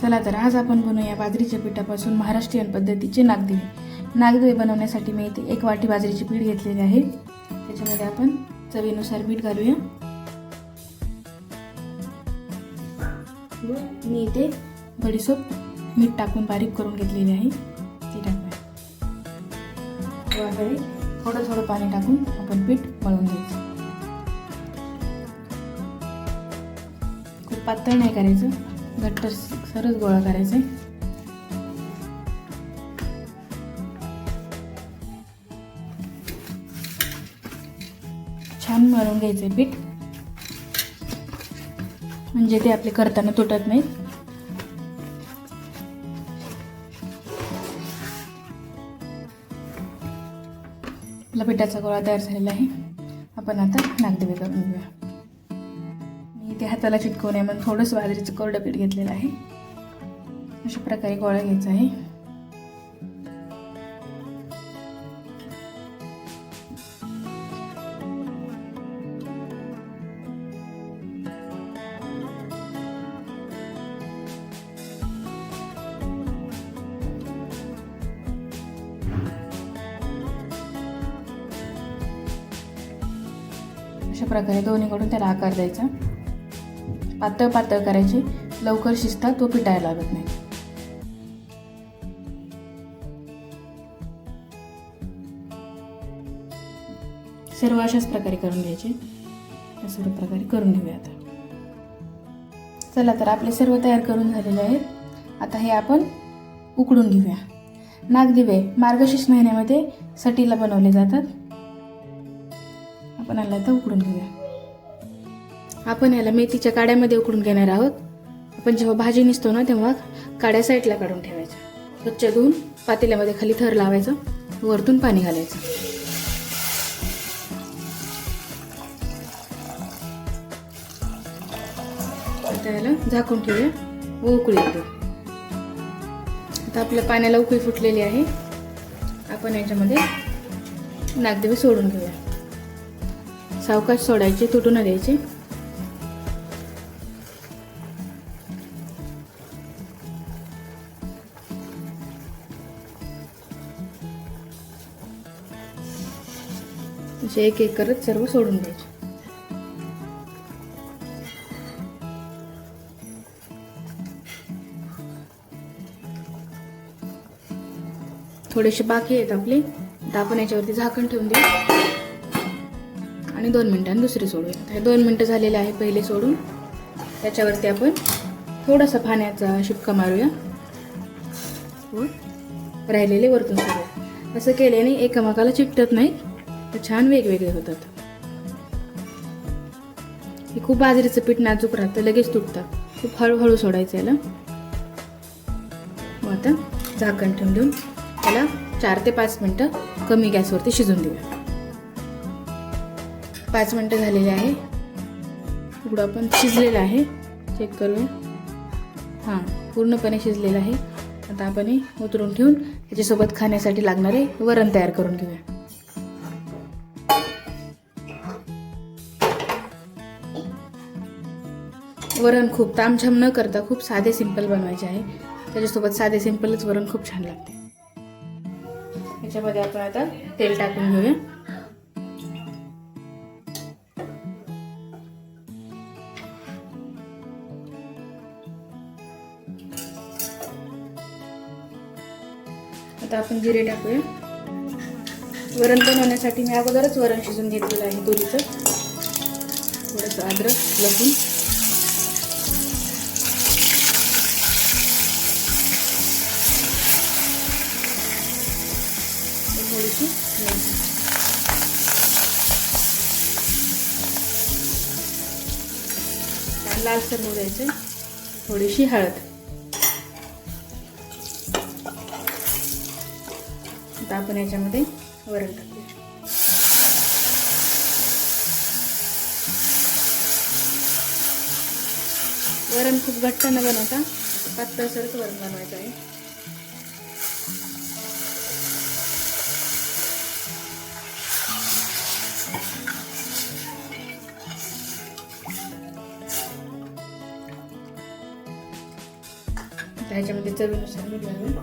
चला तर आज आपण बनवूया बाजरीच्या पिठापासून महाराष्ट्रीयन पद्धतीचे नागदिवे. नागदिवे बनवण्यासाठी मी इथे 1 वाटी बाजरीचे पीठ घेतलेले आहे. त्याच्यामध्ये आपण चवीनुसार मीठ घालूया. मी इथे बडीशेप मीठ टाकून बारीक करून घेतलेले आहे, ते टाकूया. थोडं थोडं पाणी टाकून आपण पीठ मळून घ्यायचं. खूप पातळ नाही करायचं, घट्ट सरस गोळा करायचा आहे. छान मळून घ्यायचं पीठ, म्हणजे ते आपले करताना तुटत नाही. आपला पिठाचा गोळा तयार झालेला आहे. आपण आता नागदिवे करून घेऊया. मी इथे हाताला चिटकवू नये म्हणून थोडंसं बाजरीचं कोरडं पीठ घेतलेलं आहे. अशा प्रकारे गोळा घ्यायचा आहे. अशा प्रकारे दोन्हीकडून त्याला आकार द्यायचा. पातळ पातळ करायचे, लवकर शिजतात व पिटायला लागत नाही. सर्व अशाच प्रकारे करून घ्यायचे. सर्व प्रकारे करून घेऊया आता. चला तर आपले सर्व तयार करून झालेले आहेत. आता हे आपण उकडून घेऊया. नागदिवे मार्गशीर्ष महिन्यामध्ये सटीला बनवले जातात. आपण याला आता उकडून घेऊया. आपण याला मेथीच्या काड्यामध्ये उकडून घेणार आहोत. आपण जेव्हा भाजी निसतो ना, तेव्हा काड्या साईडला काढून ठेवायच्या. स्वच्छ धुवून पातेल्यामध्ये खाली थर लावायचं, वरतून पाणी घालायचं. आता याला झाकून ठेवूया व उकळी येतो. आता आपल्या पाण्याला उकळी फुटलेली आहे. आपण याच्यामध्ये नागदिवे सोडून घेऊया. सावकाश सोडायचे, तुटू न द्यायचे. असे एक एक करत सर्व सोडून द्यायचे. थोडेसे बाकी आहेत आपले. आता आपण याच्यावरती झाकण ठेवून देऊ आणि 2 मिनिटांनी दुसरे सोडूया. हे 2 मिनिटं झालेले आहे पहिले सोडून. त्याच्यावरती आपण थोडासा पाण्याचा शिपका मारूया व राहिलेले वरतून सोडूया. असं केल्याने एकमेकाला चिकटत नाही, तर छान वेगवेगळे होतात. हे खूप बाजरीचं पीठ नाजूक राहतं, लगेच तुटतं. खूप हळूहळू सोडायचं याला. मग आता झाकण ठेवून देऊन त्याला 4 ते 5 मिनिटं कमी गॅसवरती शिजून देऊया. 5 मिनिटं झालेले आहे. उघडं आपण शिजलेलं आहे, चेक करूया. हां, पूर्णपणे शिजलेलं आहे. आता आपण हे उतरून ठेवून त्याच्यासोबत खाण्यासाठी लागणारे वरण तयार करून घेऊया. वरण खूप तामझाम न करता खूप साधे सिंपल बनवायचे आहे. त्याच्यासोबत साधे सिंपलच वरण खूप छान लागते. याच्यामध्ये आपण आता तेल टाकून घेऊया. आता आपण जिरे टाकूया. वरण बनवण्यासाठी मी अगोदरच वरण शिजून घेतलेलं आहे तुरीचं. थोडंसं अद्रक, लसूण, थोडीशी मेथी. लालसर होऊ द्यायचे. थोडीशी हळद. आता आपण याच्यामध्ये वरण टाकूया. वरण खूप घट्ट न बनवता पातळसरच वरण बनवायचं आहे. ह्याच्यामध्ये चवीनुसार मीठ घालून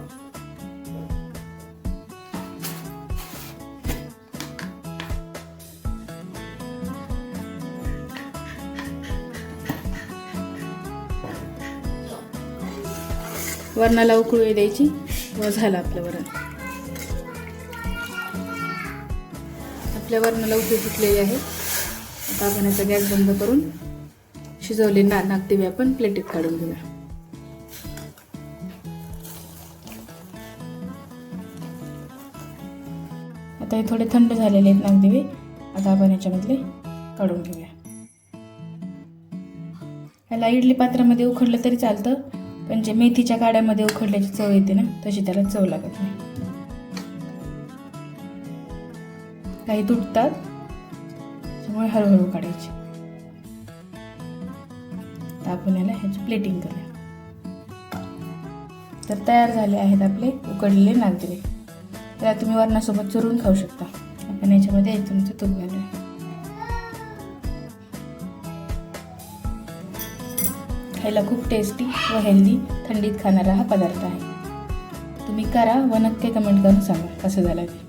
वरणाला उकळी द्यायची व झालं आपलं वरण. आपल्या वरणाला उकळी फुटलेली आहे. आता आपण याचा गॅस बंद करून शिजवले नागदिवे आपण प्लेटीत काढून घेऊया. आता हे थोडे थंड झालेले आहेत नागदिवे. आता आपण याच्यामधले काढून घेऊया. ह्याला इडली पात्रामध्ये उकडलं तरी चालतं, पण जे मेथीच्या काड्यामध्ये उकडल्याची चव येते ना, तशी त्याला चव लागत नाही. काही तुटतात, त्यामुळे हळूहळू काढायची. तर आपण याला ह्याची प्लेटिंग करूया. तर तयार झाले आहेत आपले उकडलेले नागदिवे. तर तुम्ही वरणासोबत चुरून खाऊ शकता. आपण याच्यामध्ये 1 चमचा तूप घालूया. खायला खूप टेस्टी व हेल्दी थंडीत खाणारा हा पदार्थ आहे. तुम्ही करा व नक्की कमेंट करून सांगा कसं झालं ते.